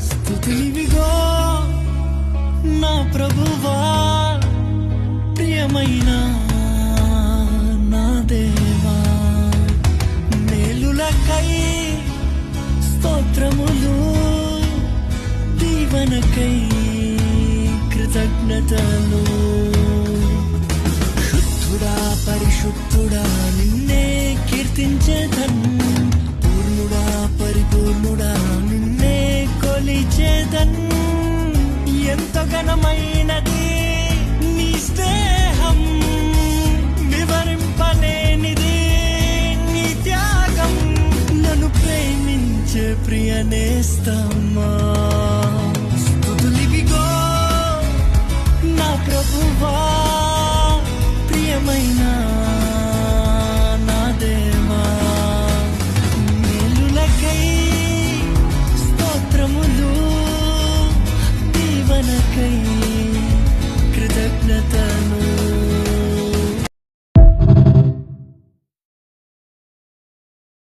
స్తుతివిగో నా ప్రభువా, ప్రియమైన నా దేవా, మేలులకై స్తోత్రములు, దీవెనకై కృతజ్ఞతలు. శుద్ధుడా పరిశుద్ధుడా నిన్నే కీర్తించేదన్, పూర్ణుడా పరిపూర్ణుడా నిన్నే కొలిచేదన్. ఎంత ఘనమైనది నీ స్నేహం, వివరింపలేనిది నీ త్యాగం. నన్ను ప్రేమించే ప్రియ నేస్తమా, స్తుతులివిగో నా ప్రభువా, ప్రియమైన నా దేవా, మేలులకై స్తోత్రములు, దీవెనకై కృతజ్ఞత.